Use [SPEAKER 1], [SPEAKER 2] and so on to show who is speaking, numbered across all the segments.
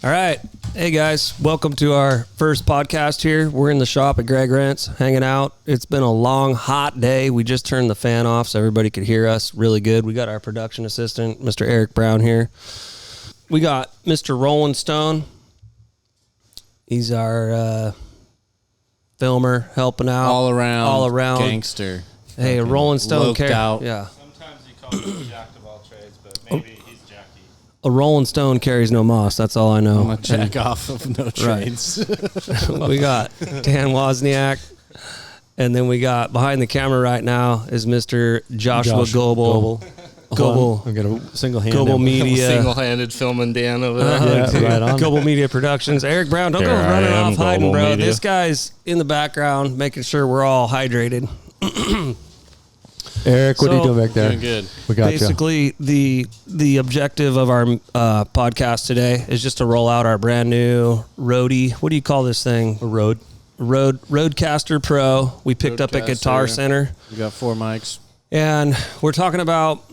[SPEAKER 1] All right. Hey, guys. Welcome to our first podcast here. We're in the shop at Greg Rent's, hanging out. It's been a long, hot day. We just turned the fan off so everybody could hear us really good. We got our production assistant, Mr. Eric Brown, here. We got Mr. Rolling Stone. He's our filmer, helping out.
[SPEAKER 2] All around gangster.
[SPEAKER 1] Hey, a Rolling Stone
[SPEAKER 2] out.
[SPEAKER 1] Yeah.
[SPEAKER 3] Sometimes you call him the jack of all trades, but maybe he's Jackie.
[SPEAKER 1] A Rolling Stone carries no moss. That's all I know.
[SPEAKER 2] I'm a jack off of no trades.
[SPEAKER 1] We got Dan Wozniak, and then we got behind the camera right now is Mr. Joshua Gobbell. Gobbell.
[SPEAKER 4] I'm going to single-handed.
[SPEAKER 1] Gobbell Media.
[SPEAKER 3] Single-handed filming Dan over there.
[SPEAKER 4] Right on.
[SPEAKER 1] Gobbell Media Productions. Eric Brown, don't go running off hiding, bro.
[SPEAKER 3] Media.
[SPEAKER 1] This guy's in the background making sure we're all hydrated.
[SPEAKER 4] Eric, what are you doing back there?
[SPEAKER 2] Doing good.
[SPEAKER 4] We got
[SPEAKER 1] Basically, the objective of our podcast today is just to roll out our brand new Roadie. What do you call this thing?
[SPEAKER 4] a road.
[SPEAKER 1] Roadcaster Pro. We picked up at Guitar Center.
[SPEAKER 2] We got 4 mics.
[SPEAKER 1] And we're talking about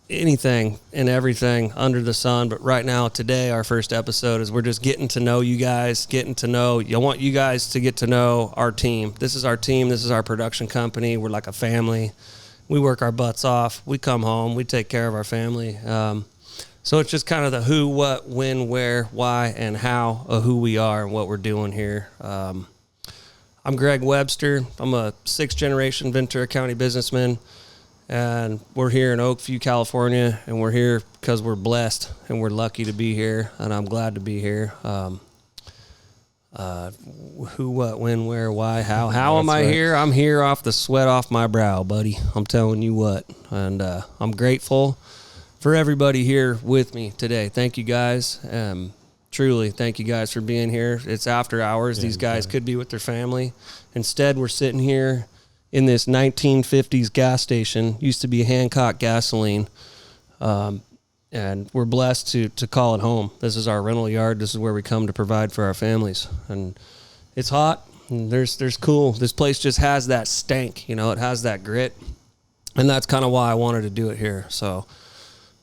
[SPEAKER 1] anything and everything under the sun. But right now, today, our first episode is we're just getting to know you guys, I want you guys to get to know our team. This is our team. This is our production company. We're like a family. We work our butts off. We come home. We take care of our family. So it's just kind of the who, what, when, where, why, and how of who we are and what we're doing here. I'm Greg Webster. I'm a 6th-generation Ventura County businessman. And we're here in Oakview, California, and we're here because we're blessed and we're lucky to be here, and I'm glad to be here. Who, what, when, where, why, how. How am I here? I'm here off the sweat off my brow, buddy. I'm telling you what. And I'm grateful for everybody here with me today. Thank you, guys. Truly, thank you guys for being here. It's after hours. These guys could be with their family. Instead, we're sitting here in this 1950s gas station. Used to be Hancock Gasoline. And we're blessed to call it home. This is our rental yard. This is where we come to provide for our families. And it's hot. And there's cool. This place just has that stank. You know, it has that grit. And that's kind of why I wanted to do it here. So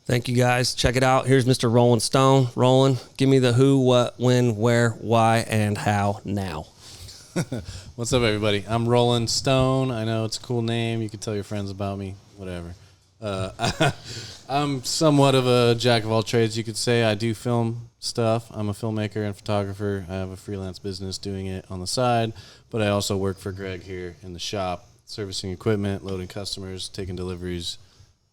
[SPEAKER 1] thank you, guys. Check it out. Here's Mr. Rolling Stone. Rolling. Give me the who, what, when, where, why, and how now.
[SPEAKER 2] What's up, everybody? I'm Rolling Stone. I know it's a cool name. You can tell your friends about me. Whatever. I'm somewhat of a jack of all trades, you could say. I do film stuff. I'm a filmmaker and photographer. I have a freelance business doing it on the side, but I also work for Greg here in the shop, servicing equipment, loading customers, taking deliveries,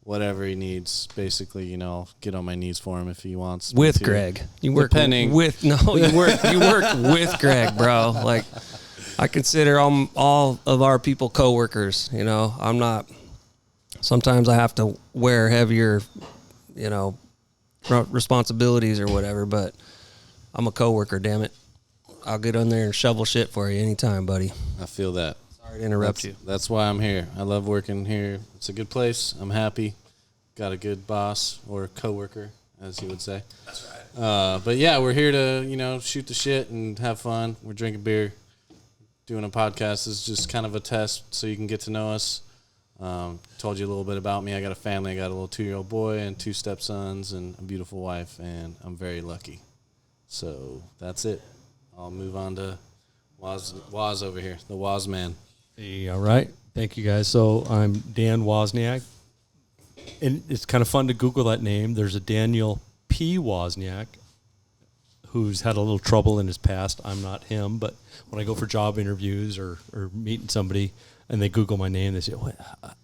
[SPEAKER 2] whatever he needs. Basically, you know, get on my knees for him if he wants.
[SPEAKER 1] With Greg. You work
[SPEAKER 2] Depending.
[SPEAKER 1] you work with Greg, bro. Like, I consider all of our people coworkers, you know. I'm not. Sometimes I have to wear heavier, you know, responsibilities or whatever, but I'm a coworker, damn it. I'll get on there and shovel shit for you anytime, buddy.
[SPEAKER 2] I feel that.
[SPEAKER 1] Sorry to interrupt you.
[SPEAKER 2] That's why I'm here. I love working here. It's a good place. I'm happy. Got a good boss or coworker, as you would say.
[SPEAKER 1] That's right.
[SPEAKER 2] But yeah, we're here to, you know, shoot the shit and have fun. We're drinking beer. Doing a podcast is just kind of a test so you can get to know us. Told you a little bit about me. I got a family. I got a little 2-year-old boy and 2 stepsons and a beautiful wife, and I'm very lucky. So that's it. I'll move on to Woz over here, the Woz man.
[SPEAKER 4] Hey, all right. Thank you, guys. So I'm Dan Wozniak, and it's kind of fun to Google that name. There's a Daniel P. Wozniak who's had a little trouble in his past. I'm not him, but when I go for job interviews or meeting somebody and they Google my name, they say,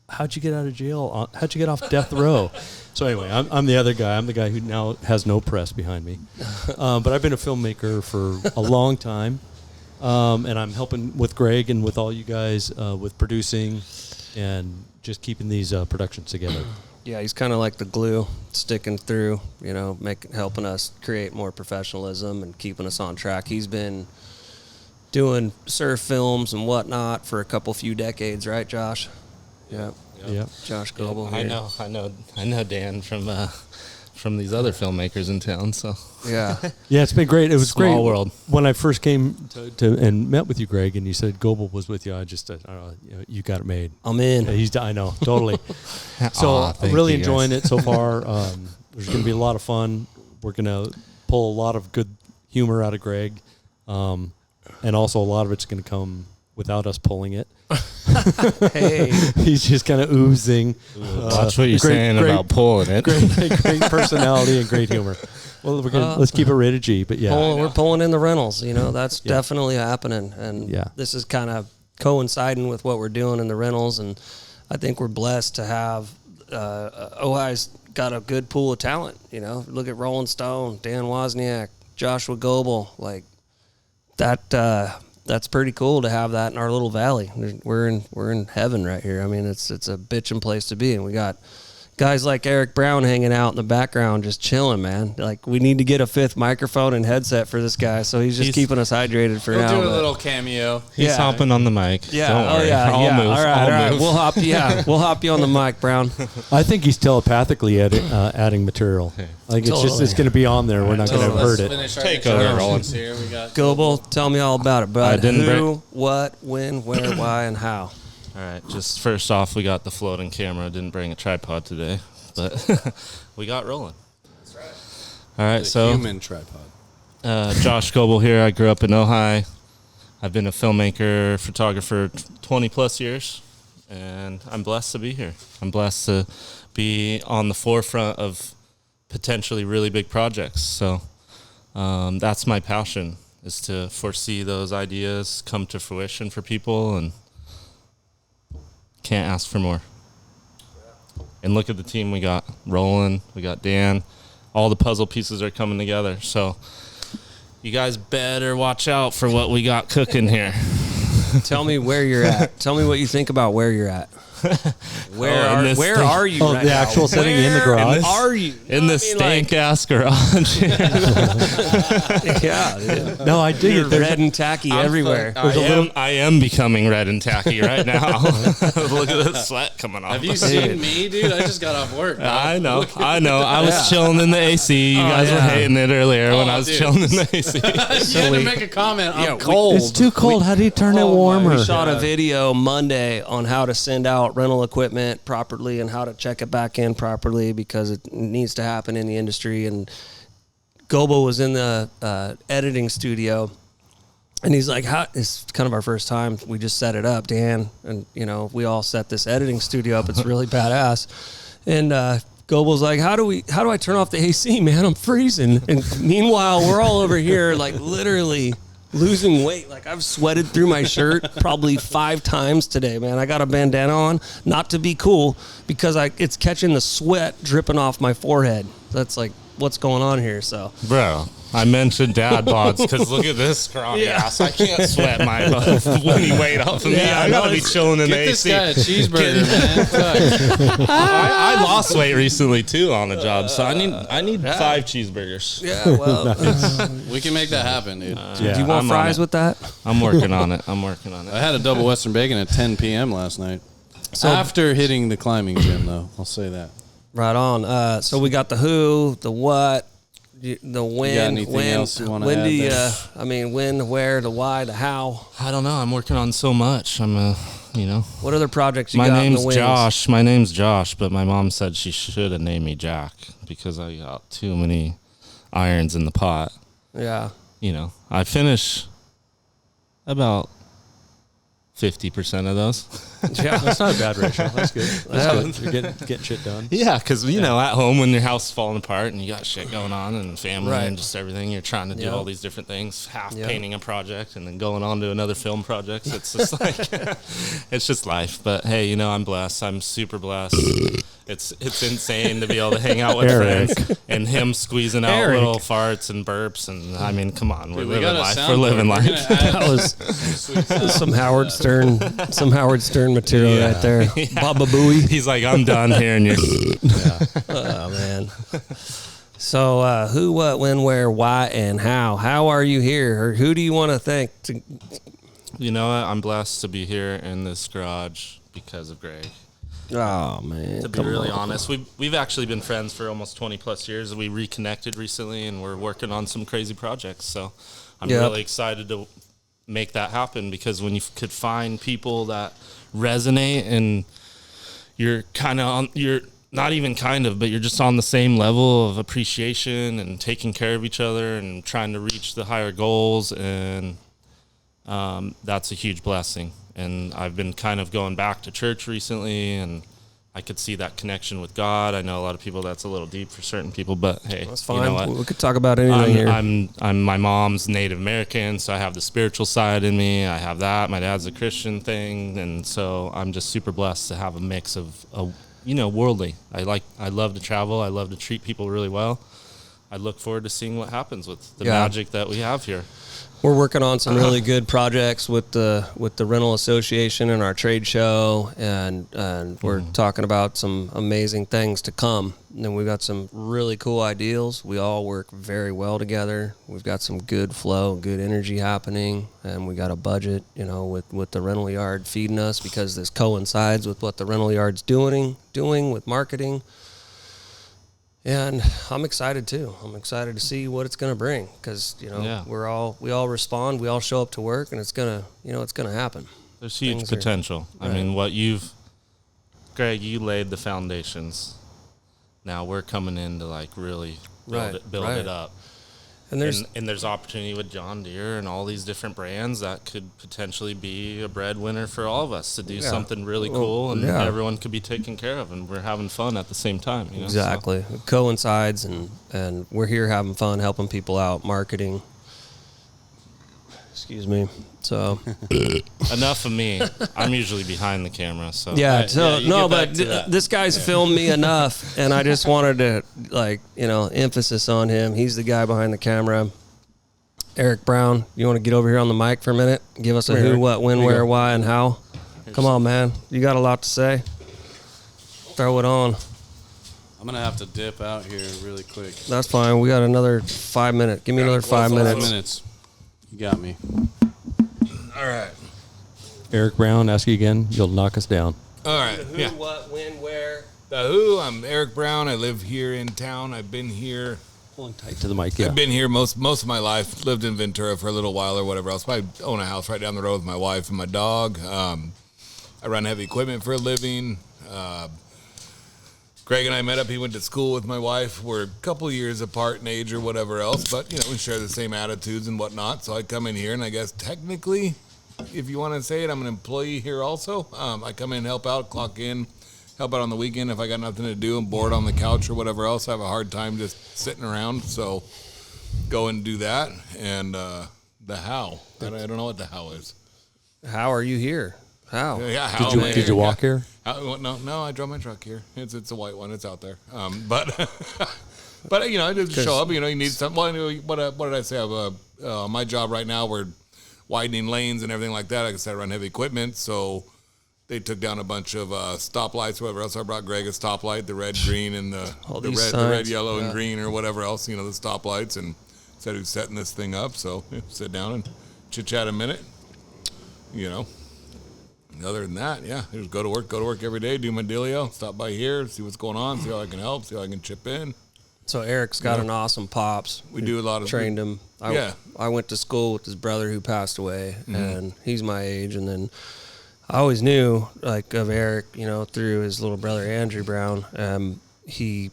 [SPEAKER 4] how'd you get out of jail? How'd you get off death row? So anyway, I'm the other guy. I'm the guy who now has no press behind me. But I've been a filmmaker for a long time, and I'm helping with Greg and with all you guys with producing and just keeping these productions together.
[SPEAKER 1] Yeah, he's kind of like the glue sticking through, you know, helping us create more professionalism and keeping us on track. He's been doing surf films and whatnot for a few decades, right, Josh? Yeah. Josh Gobbell.
[SPEAKER 3] Yeah, I know Dan from these other filmmakers in town. So
[SPEAKER 1] yeah,
[SPEAKER 4] it's been great. It was
[SPEAKER 3] Small
[SPEAKER 4] great
[SPEAKER 3] world.
[SPEAKER 4] when I first came to and met with you, Greg, and you said Gobbell was with you. I just you got it made.
[SPEAKER 1] I'm in.
[SPEAKER 4] I know, totally. So I'm really enjoying it so far. There's going to be a lot of fun. We're going to pull a lot of good humor out of Greg. And also a lot of it's going to come without us pulling it.
[SPEAKER 1] Hey,
[SPEAKER 4] He's just kind of oozing.
[SPEAKER 3] Watch what you're saying about pulling it.
[SPEAKER 4] Great personality and great humor. Well, let's keep it rated G, but yeah.
[SPEAKER 1] we're pulling in the rentals. That's definitely happening. And this is kind of coinciding with what we're doing in the rentals. And I think we're blessed to have Ojai's got a good pool of talent. Look at Rolling Stone, Dan Wozniak, Joshua Gobbell. Like that. That's pretty cool to have that in our little valley. We're in heaven right here. I mean, it's a bitchin' place to be, and we got guys like Eric Brown hanging out in the background, just chilling, man. Like, we need to get a 5th microphone and headset for this guy, so he's keeping us hydrated for now.
[SPEAKER 2] We'll do a little cameo.
[SPEAKER 3] He's hopping on the mic.
[SPEAKER 1] Yeah.
[SPEAKER 3] Don't worry. I'll move.
[SPEAKER 1] All right. We'll hop. Yeah, we'll hop you on the mic, Brown.
[SPEAKER 4] I think he's telepathically adding material. Like it's going to be on there. We're not going to hurt it.
[SPEAKER 3] Take over, Roland.
[SPEAKER 2] Here we got
[SPEAKER 1] Gobbell, tell me all about it, bud. Who, what, when, where, why, and how.
[SPEAKER 3] All right. Just first off, we got the floating camera. Didn't bring a tripod today, but we got rolling.
[SPEAKER 2] That's right.
[SPEAKER 3] All right. So
[SPEAKER 2] human tripod.
[SPEAKER 3] Josh Gobbell here. I grew up in Ojai. I've been a filmmaker, photographer 20 plus years, and I'm blessed to be here. I'm blessed to be on the forefront of potentially really big projects. So that's my passion, is to foresee those ideas come to fruition for people, and can't ask for more. And look at the team we got. Roland, we got Dan. All the puzzle pieces are coming together. So you guys better watch out for what we got cooking here.
[SPEAKER 1] Tell me where you're at. Tell me what you think about where you're at. Where are you right
[SPEAKER 4] the
[SPEAKER 1] now?
[SPEAKER 4] actual setting in the garage?
[SPEAKER 1] Are you?
[SPEAKER 3] In the stank-ass garage.
[SPEAKER 1] Yeah, dude.
[SPEAKER 4] No, I dig it. There's
[SPEAKER 1] Red and tacky everywhere.
[SPEAKER 3] I am becoming red and tacky right now. Look at the sweat coming off.
[SPEAKER 2] Have you seen me, dude? I just got off work. Bro.
[SPEAKER 3] I know. I was chilling in the AC. You guys were hating it earlier when I was chilling in the AC.
[SPEAKER 2] You had to make a comment. I'm cold.
[SPEAKER 4] It's too cold. How do you turn it warmer?
[SPEAKER 1] We shot a video Monday on how to send out rental equipment properly and how to check it back in properly, because it needs to happen in the industry. And Gobbell was in the editing studio, and he's like, it's kind of our first time. We just set it up, Dan, and we all set this editing studio up. It's really badass. And Gobbell's like, how do I turn off the AC, man? I'm freezing. And meanwhile, we're all over here like literally losing weight. Like, I've sweated through my shirt probably 5 times today, man. I got a bandana on, not to be cool, because it's catching the sweat dripping off my forehead. That's like what's going on here. So,
[SPEAKER 3] bro, I mentioned dad bods because look at this scrawny ass. I can't sweat my winning weight off of me. I gotta be chilling in the AC.
[SPEAKER 2] Get this guy a cheeseburger, man.
[SPEAKER 3] I lost weight recently too on the job, so I need 5 cheeseburgers.
[SPEAKER 1] Yeah, well,
[SPEAKER 2] we can make that happen, dude.
[SPEAKER 1] do you want fries with that?
[SPEAKER 3] I'm working on it.
[SPEAKER 2] I had a double Western bacon at 10 p.m. last night.
[SPEAKER 1] So
[SPEAKER 2] after hitting the climbing gym, though, I'll say that.
[SPEAKER 1] Right on. So we got the who, the what, the when.
[SPEAKER 2] You got anything else you want to add there?
[SPEAKER 1] When, where, the why, the how.
[SPEAKER 3] I don't know. I'm working on so much.
[SPEAKER 1] What other projects you
[SPEAKER 3] my
[SPEAKER 1] got in the
[SPEAKER 3] name's
[SPEAKER 1] wings?
[SPEAKER 3] Josh. My name's Josh, but my mom said she should have named me Jack because I got too many irons in the pot.
[SPEAKER 1] Yeah.
[SPEAKER 3] I finish about 50% of those.
[SPEAKER 4] Yeah, that's not a bad ratio. That's good. That's good. You're getting shit done.
[SPEAKER 3] Yeah, because at home when your house is falling apart and you got shit going on and family
[SPEAKER 1] Right.
[SPEAKER 3] and just everything, you're trying to do all these different things, painting a project and then going on to another film project. It's just like it's just life. But hey, I'm blessed. I'm super blessed. It's insane to be able to hang out with friends and him squeezing out little farts and burps, and come on, we're living life. We're living life.
[SPEAKER 1] That was some Howard Stern material right there. Baba Booey.
[SPEAKER 3] He's like, I'm done hearing you.
[SPEAKER 1] Oh man. So who, what, when, where, why, and how? How are you here? Or who do you want to thank?
[SPEAKER 3] I'm blessed to be here in this garage because of Greg.
[SPEAKER 1] Oh man.
[SPEAKER 3] To be really honest, we've actually been friends for almost 20 plus years. We reconnected recently, and we're working on some crazy projects. So I'm really excited to make that happen, because when you could find people that resonate and you're kind of not even kind of, but you're just on the same level of appreciation and taking care of each other and trying to reach the higher goals. And that's a huge blessing. And I've been kind of going back to church recently, and I could see that connection with God. I know a lot of people that's a little deep for certain people, but hey,
[SPEAKER 1] that's fine.
[SPEAKER 3] You know what?
[SPEAKER 1] We could talk about anything here.
[SPEAKER 3] I'm my mom's Native American, so I have the spiritual side in me. I have that. My dad's a Christian thing, and so I'm just super blessed to have a mix of worldly. I love to travel. I love to treat people really well. I look forward to seeing what happens with the magic that we have here.
[SPEAKER 1] We're working on some really good projects with the rental association and our trade show, and we're talking about some amazing things to come. And we've got some really cool ideals. We all work very well together. We've got some good flow, good energy happening, and we got a budget, with the rental yard feeding us, because this coincides with what the rental yard's doing with marketing. And I'm excited too. I'm excited to see what it's going to bring, because we all respond, we all show up to work, and it's gonna happen.
[SPEAKER 3] There's huge potential. Right. I mean, Greg, you laid the foundations. Now we're coming in to really build it up. And there's opportunity with John Deere and all these different brands that could potentially be a breadwinner for all of us to do something really cool, and everyone could be taken care of, and we're having fun at the same time.
[SPEAKER 1] Exactly. So. It coincides, and we're here having fun, helping people out, marketing. Excuse me. So
[SPEAKER 3] enough of me. I'm usually behind the camera. So
[SPEAKER 1] this guy's filmed me enough, and I just wanted to emphasis on him. He's the guy behind the camera. Eric Brown, you want to get over here on the mic for a minute? Give us a who, what, when, where, why, and how. Come on, man. You got a lot to say. Throw it on.
[SPEAKER 2] I'm gonna have to dip out here really quick.
[SPEAKER 1] That's fine. We got another 5 minutes. Give me another 5 minutes.
[SPEAKER 2] You got me.
[SPEAKER 5] All right.
[SPEAKER 4] Eric Brown, ask you again. You'll knock us down.
[SPEAKER 5] All right.
[SPEAKER 1] The who, what, when, where.
[SPEAKER 5] The who. I'm Eric Brown. I live here in town. I've been here.
[SPEAKER 4] Pulling tight to the mic. Yeah.
[SPEAKER 5] I've been here most of my life. Lived in Ventura for a little while or whatever else. I own a house right down the road with my wife and my dog. I run heavy equipment for a living. Greg and I met up. He went to school with my wife. We're a couple years apart in age or whatever else, but we share the same attitudes and whatnot. So I come in here, and I guess technically, if you want to say it, I'm an employee here also. I come in, help out, clock in, help out on the weekend if I got nothing to do. I'm bored on the couch or whatever else. I have a hard time just sitting around, so go and do that. And the how. I don't know what the how is.
[SPEAKER 1] How are you here? How?
[SPEAKER 5] Yeah, how
[SPEAKER 4] did you walk here?
[SPEAKER 5] No, I drove my truck here. It's a white one. It's out there. But I just show up. You need something. Well, what did I say? I have my job right now. We're widening lanes and everything like that. Like I said, I run heavy equipment, so they took down a bunch of stoplights, whatever else. I brought Greg a stoplight, the red, green, and the red, yellow, and green, or whatever else. The stoplights, and said who's setting this thing up. So sit down and chit chat a minute. Other than that, just go to work every day, do my dealio, stop by here, see what's going on, see how I can help, see how I can chip in.
[SPEAKER 1] So Eric's got an awesome pops.
[SPEAKER 5] We do a lot of
[SPEAKER 1] trained him. I went to school with his brother who passed away, and he's my age. And then I always knew of Eric, through his little brother Andrew Brown. He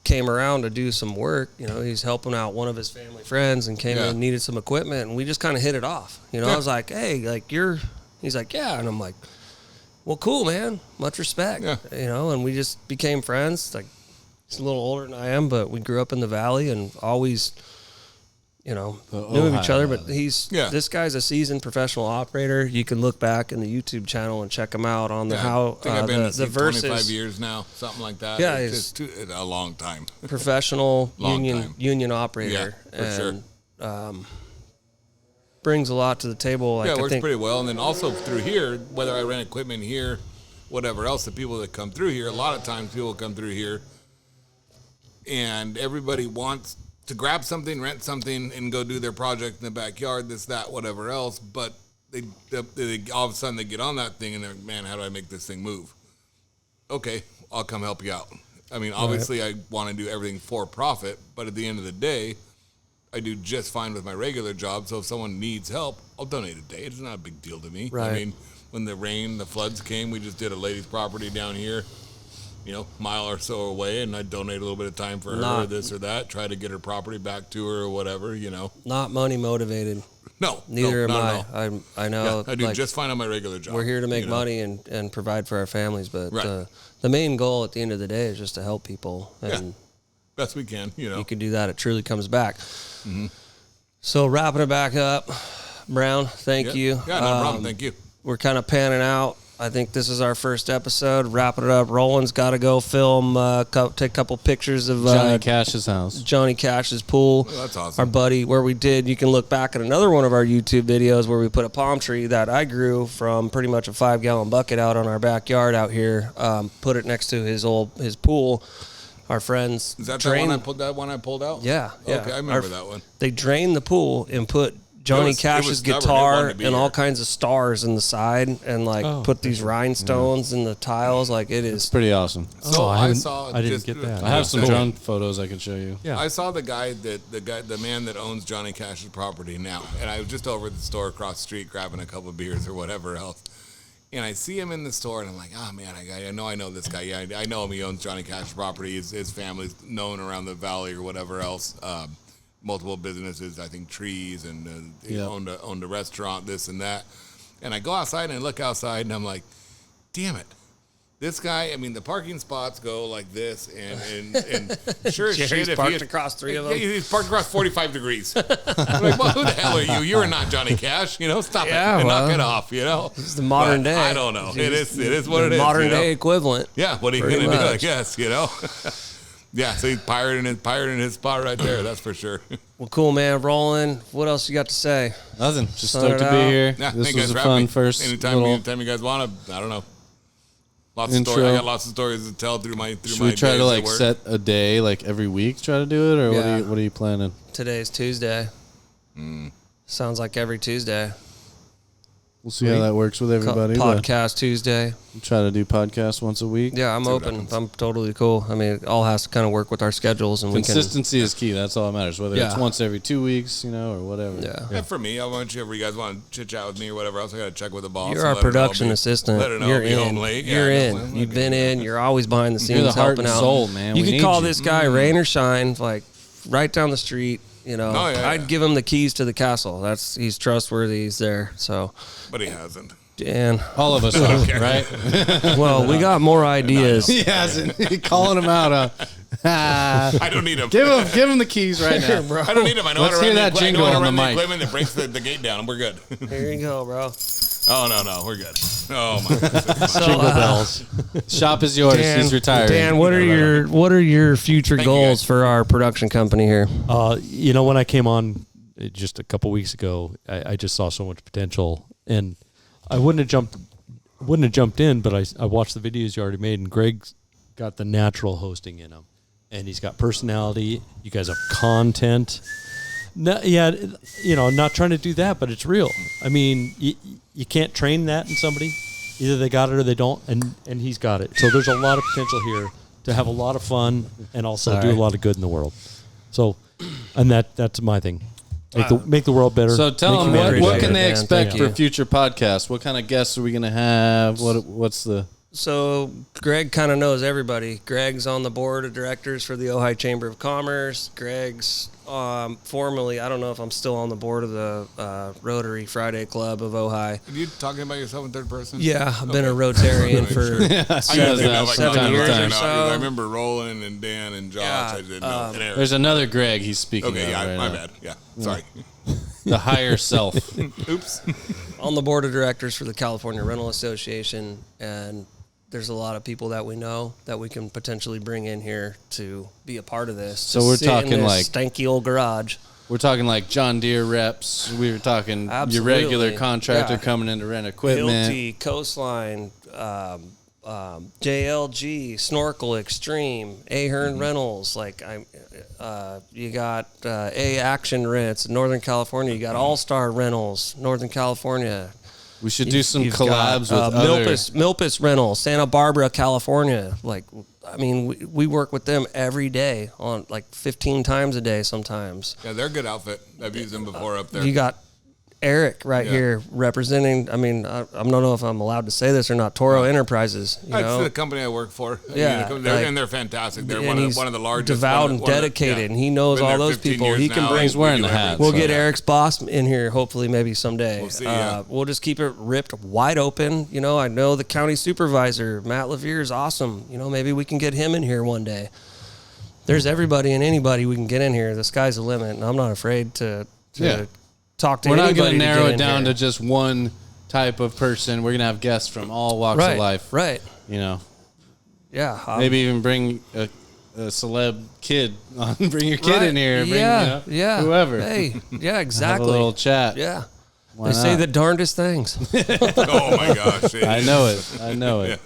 [SPEAKER 1] came around to do some work. He's helping out one of his family friends, and came in and needed some equipment, and we just kind of hit it off. I was like, hey, you're. He's like, yeah. And I'm like, well, cool, man. Much respect. Yeah. And we just became friends. He's a little older than I am, but we grew up in the Valley and always, knew of each other. But this guy's a seasoned professional operator. You can look back in the YouTube channel and check him out on
[SPEAKER 5] I've been
[SPEAKER 1] the versus
[SPEAKER 5] 25 years now, something like that.
[SPEAKER 1] Yeah,
[SPEAKER 5] it's a long time.
[SPEAKER 1] Professional union operator.
[SPEAKER 5] Yeah, for
[SPEAKER 1] sure. Brings a lot to the table.
[SPEAKER 5] It works pretty well. And then also through here, whether I rent equipment here, whatever else, the people that come through here, a lot of times people come through here and everybody wants to grab something, rent something, and go do their project in the backyard, this, that, whatever else. But they all of a sudden they get on that thing and they're like, man, how do I make this thing move? Okay, I'll come help you out. Obviously I want to do everything for profit, but at the end of the day, I do just fine with my regular job, so if someone needs help, I'll donate a day. It's not a big deal to me.
[SPEAKER 1] Right.
[SPEAKER 5] When the floods came, we just did a lady's property down here. mile or so away, and I'd donate a little bit of time for her, this or that, try to get her property back to her or whatever,
[SPEAKER 1] Not money motivated.
[SPEAKER 5] No.
[SPEAKER 1] Neither
[SPEAKER 5] no,
[SPEAKER 1] am I. I know.
[SPEAKER 5] Yeah, I do just fine on my regular job.
[SPEAKER 1] We're here to make money and provide for our families, but
[SPEAKER 5] Right.
[SPEAKER 1] the main goal at the end of the day is just to help people. And
[SPEAKER 5] best we can,
[SPEAKER 1] you can do that. It truly comes back. Mm-hmm. So wrapping it back up, Brown, thank you.
[SPEAKER 5] Yeah, no problem. Thank you.
[SPEAKER 1] We're kind of panning out. I think this is our first episode. Wrapping it up. Roland's got to go film, take a couple pictures of
[SPEAKER 2] Johnny Cash's house.
[SPEAKER 1] Johnny Cash's pool.
[SPEAKER 5] Oh, that's awesome.
[SPEAKER 1] Our buddy, where we did, you can look back at another one of our YouTube videos where we put a palm tree that I grew from pretty much a 5-gallon bucket out on our backyard out here. Put it next to his pool. Our friends.
[SPEAKER 5] Is that
[SPEAKER 1] drained,
[SPEAKER 5] that one I pulled out?
[SPEAKER 1] Yeah.
[SPEAKER 5] Okay, I remember that one.
[SPEAKER 1] They drained the pool and put Johnny Cash's guitar and all kinds of stars in the side, and put these rhinestones in the tiles. It is.
[SPEAKER 2] It's pretty awesome.
[SPEAKER 5] So
[SPEAKER 4] I
[SPEAKER 5] didn't
[SPEAKER 4] get that.
[SPEAKER 2] I have some drone photos I can show you.
[SPEAKER 4] Yeah.
[SPEAKER 5] I saw the man that owns Johnny Cash's property now, and I was just over at the store across the street grabbing a couple of beers or whatever else. And I see him in the store, and I'm like, oh, man, I know this guy. Yeah, I know him. He owns Johnny Cash's property. His family's known around the valley or whatever else. Multiple businesses, I think trees, and he owned a restaurant, this and that. And I go outside and I look outside, and I'm like, damn it. This guy, the parking spots go like this, and sure as
[SPEAKER 1] Jerry's
[SPEAKER 5] shit.
[SPEAKER 1] parked across 3 of them.
[SPEAKER 5] Yeah, he's parked across 45 degrees. I'm like, well, who the hell are you? You're not Johnny Cash. Stop it and knock it off,
[SPEAKER 1] It's the modern day.
[SPEAKER 5] I don't know. It is what it is.
[SPEAKER 1] Modern day equivalent.
[SPEAKER 5] Yeah, what are you going to do, I guess, Yeah, so he's pirating his spot right there, that's for sure.
[SPEAKER 1] Well, cool, man. Roland, what else you got to say?
[SPEAKER 2] Nothing. Just
[SPEAKER 1] Sun
[SPEAKER 2] stoked
[SPEAKER 1] it
[SPEAKER 2] to be
[SPEAKER 1] out.
[SPEAKER 2] here.
[SPEAKER 5] Yeah,
[SPEAKER 2] This
[SPEAKER 5] thank
[SPEAKER 2] was
[SPEAKER 5] you
[SPEAKER 2] a
[SPEAKER 5] guys for having
[SPEAKER 2] fun
[SPEAKER 5] me.
[SPEAKER 2] first
[SPEAKER 5] Anytime you guys want to, I don't know. Lots of
[SPEAKER 2] Intro.
[SPEAKER 5] stories. I got lots of stories to tell through my
[SPEAKER 2] Should we try
[SPEAKER 5] days
[SPEAKER 2] to
[SPEAKER 5] at work.
[SPEAKER 2] set a day every week? Try to do it, or
[SPEAKER 1] Yeah.
[SPEAKER 2] what are you planning?
[SPEAKER 1] Today's Tuesday. Sounds like every Tuesday.
[SPEAKER 2] We'll see how that works with everybody. but
[SPEAKER 1] Podcast Tuesday.
[SPEAKER 2] we'll try to do podcasts once a week.
[SPEAKER 1] Yeah, I'm open. I'm totally cool. It all has to kind of work with our schedules, and
[SPEAKER 2] Consistency is key. That's all that matters. Whether it's
[SPEAKER 1] Yeah.
[SPEAKER 2] once every 2 weeks, or whatever.
[SPEAKER 1] we can. Yeah.
[SPEAKER 5] Yeah, for me, I want you, if you guys want to chit chat with me or whatever else, I got to check with the boss.
[SPEAKER 1] You're
[SPEAKER 5] and
[SPEAKER 1] our
[SPEAKER 5] let her know I'll
[SPEAKER 1] production
[SPEAKER 5] be-
[SPEAKER 1] assistant.
[SPEAKER 5] Let her know
[SPEAKER 1] You're
[SPEAKER 5] I'll be home
[SPEAKER 1] in.
[SPEAKER 5] late.
[SPEAKER 1] You're
[SPEAKER 5] Yeah,
[SPEAKER 1] in. You've been in. You're always behind the scenes
[SPEAKER 2] You're the heart
[SPEAKER 1] helping
[SPEAKER 2] and
[SPEAKER 1] out.
[SPEAKER 2] soul, man.
[SPEAKER 1] You
[SPEAKER 2] We
[SPEAKER 1] could
[SPEAKER 2] need
[SPEAKER 1] call
[SPEAKER 2] you.
[SPEAKER 1] this guy rain or shine, right down the street.
[SPEAKER 5] Oh, yeah,
[SPEAKER 1] I'd give him the keys to the castle. He's trustworthy. He's there. So,
[SPEAKER 5] But he hasn't.
[SPEAKER 1] Dan.
[SPEAKER 2] All of us are, right?
[SPEAKER 1] Well, we got more ideas.
[SPEAKER 2] He hasn't. Calling him out.
[SPEAKER 5] I don't need him.
[SPEAKER 2] Give him the keys right now, bro.
[SPEAKER 5] I don't need him. I know
[SPEAKER 2] Let's
[SPEAKER 5] how to
[SPEAKER 2] hear
[SPEAKER 5] run
[SPEAKER 2] that
[SPEAKER 5] the,
[SPEAKER 2] jingle
[SPEAKER 5] I know how to
[SPEAKER 2] on
[SPEAKER 5] run
[SPEAKER 2] the
[SPEAKER 5] the
[SPEAKER 2] mic.
[SPEAKER 5] equipment that breaks the gate down, and we're good.
[SPEAKER 1] Here you go, bro.
[SPEAKER 5] Oh, no, we're good. Oh, my goodness.
[SPEAKER 1] So,
[SPEAKER 4] Jingle bells.
[SPEAKER 2] Shop is yours.
[SPEAKER 1] Dan,
[SPEAKER 2] He's retired.
[SPEAKER 1] Dan, what are your future
[SPEAKER 5] Thank you,
[SPEAKER 1] goals
[SPEAKER 5] guys.
[SPEAKER 1] for our production company here?
[SPEAKER 4] When I came on just a couple weeks ago, I just saw so much potential, and I wouldn't have jumped in, but I watched the videos you already made, and Greg's got the natural hosting in him, and he's got personality. You guys have content. No, yeah, not trying to do that, but it's real. You can't train that in somebody. Either they got it or they don't, and he's got it. So there's a lot of potential here to have a lot of fun and also do a lot of good in the world. So, and that's my thing. Make the world better.
[SPEAKER 2] So tell
[SPEAKER 4] Make
[SPEAKER 2] them
[SPEAKER 4] humanity
[SPEAKER 2] what
[SPEAKER 4] better.
[SPEAKER 2] can they
[SPEAKER 1] Dan.
[SPEAKER 2] expect
[SPEAKER 1] Thank
[SPEAKER 2] for
[SPEAKER 1] you.
[SPEAKER 2] future podcasts? What kind of guests are we going to have? What's the...
[SPEAKER 1] So Greg kind of knows everybody. Greg's on the board of directors for the Ojai Chamber of Commerce. Greg's formerly, I don't know if I'm still on the board of the Rotary Friday Club of Ojai.
[SPEAKER 5] Are you talking about yourself in third person?
[SPEAKER 1] Yeah, I've been a Rotarian for
[SPEAKER 5] I didn't know if I
[SPEAKER 1] 7
[SPEAKER 5] called you
[SPEAKER 1] years
[SPEAKER 5] out
[SPEAKER 1] or
[SPEAKER 5] or not,
[SPEAKER 1] so.
[SPEAKER 5] because I remember Roland and Dan and Josh.
[SPEAKER 1] Yeah,
[SPEAKER 5] I didn't know. And Eric.
[SPEAKER 2] There's another Greg he's speaking
[SPEAKER 5] Okay,
[SPEAKER 2] of
[SPEAKER 5] yeah,
[SPEAKER 2] right
[SPEAKER 5] my
[SPEAKER 2] now.
[SPEAKER 5] bad. Yeah, sorry.
[SPEAKER 2] The higher self.
[SPEAKER 5] Oops.
[SPEAKER 1] On the board of directors for the California Rental Association, and there's a lot of people that we know that we can potentially bring in here to be a part of this.
[SPEAKER 2] So
[SPEAKER 1] To
[SPEAKER 2] we're
[SPEAKER 1] sit in
[SPEAKER 2] talking
[SPEAKER 1] this
[SPEAKER 2] like-
[SPEAKER 1] stanky old garage.
[SPEAKER 2] We're talking like John Deere reps. We were talking your
[SPEAKER 1] Absolutely.
[SPEAKER 2] regular contractor
[SPEAKER 1] Yeah.
[SPEAKER 2] coming in to rent equipment.
[SPEAKER 1] Hilti, Coastline, JLG, Snorkel Extreme, Ahern Reynolds. You got A Action Rents in Northern California. You got All Star Rentals, Northern California.
[SPEAKER 2] We should do some
[SPEAKER 1] You've
[SPEAKER 2] collabs
[SPEAKER 1] got,
[SPEAKER 2] with other...
[SPEAKER 1] Milpus Rentals, Santa Barbara, California. We work with them every day on 15 times a day sometimes.
[SPEAKER 5] Yeah, they're a good outfit. I've used them before up there.
[SPEAKER 1] You got Eric right here representing. I mean, I don't know if I'm allowed to say this or not. Toro Enterprises. You
[SPEAKER 5] That's
[SPEAKER 1] know?
[SPEAKER 5] the company I work for.
[SPEAKER 1] Yeah,
[SPEAKER 5] and they're fantastic. They're one of the largest.
[SPEAKER 1] Devout and dedicated, and he knows all those people. He can bring.
[SPEAKER 2] He's wearing the hat.
[SPEAKER 1] We'll get Eric's boss in here, hopefully, maybe someday.
[SPEAKER 5] We'll see,
[SPEAKER 1] We'll just keep it ripped wide open. You know, I know the county supervisor, Matt Levere, is awesome. You know, maybe we can get him in here one day. There's everybody and anybody we can get in here. The sky's the limit, and I'm not afraid to talk to
[SPEAKER 2] We're
[SPEAKER 1] anybody.
[SPEAKER 2] not going to narrow it down
[SPEAKER 1] here.
[SPEAKER 2] to just one type of person. We're going to have guests from all walks of life.
[SPEAKER 1] Right.
[SPEAKER 2] You know,
[SPEAKER 1] Yeah.
[SPEAKER 2] maybe even bring a celeb kid on. Bring your kid in here. Bring, whoever.
[SPEAKER 1] Hey, yeah, exactly.
[SPEAKER 2] Have a little chat.
[SPEAKER 1] Yeah.
[SPEAKER 2] Why
[SPEAKER 1] They say
[SPEAKER 2] not?
[SPEAKER 1] the darndest things.
[SPEAKER 5] Oh my gosh!
[SPEAKER 2] I know it.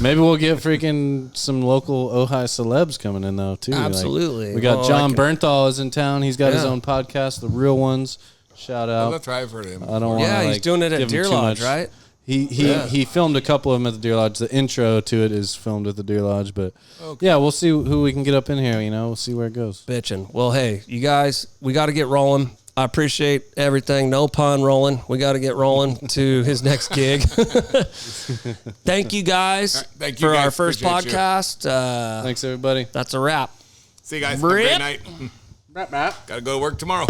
[SPEAKER 2] Maybe we'll get freaking some local Ojai celebs coming in though too.
[SPEAKER 1] Absolutely.
[SPEAKER 2] Like, we got
[SPEAKER 1] Well,
[SPEAKER 2] John Bernthal is in town. He's got his
[SPEAKER 1] Yeah.
[SPEAKER 2] own podcast, The Real Ones. Shout out.
[SPEAKER 5] That's right, I've heard of him.
[SPEAKER 2] I don't want.
[SPEAKER 1] Yeah, he's doing it at
[SPEAKER 2] give him
[SPEAKER 1] Deer
[SPEAKER 2] too
[SPEAKER 1] Lodge,
[SPEAKER 2] much.
[SPEAKER 1] right?
[SPEAKER 2] He filmed a couple of them at the Deer Lodge. The intro to it is filmed at the Deer Lodge, but yeah, we'll see who we can get up in here. You know, we'll see where it goes.
[SPEAKER 1] Bitching. Well, hey, you guys, we got to get rolling. I appreciate everything. No pun rolling. We got to get rolling to his next gig. Thank you guys
[SPEAKER 5] Thank you
[SPEAKER 1] for
[SPEAKER 5] guys.
[SPEAKER 1] our first
[SPEAKER 5] Appreciate you.
[SPEAKER 1] podcast.
[SPEAKER 2] Thanks everybody.
[SPEAKER 1] That's a wrap.
[SPEAKER 5] See you guys. Have a great
[SPEAKER 1] Rip.
[SPEAKER 5] night.
[SPEAKER 2] Rap.
[SPEAKER 5] Got to go to work tomorrow.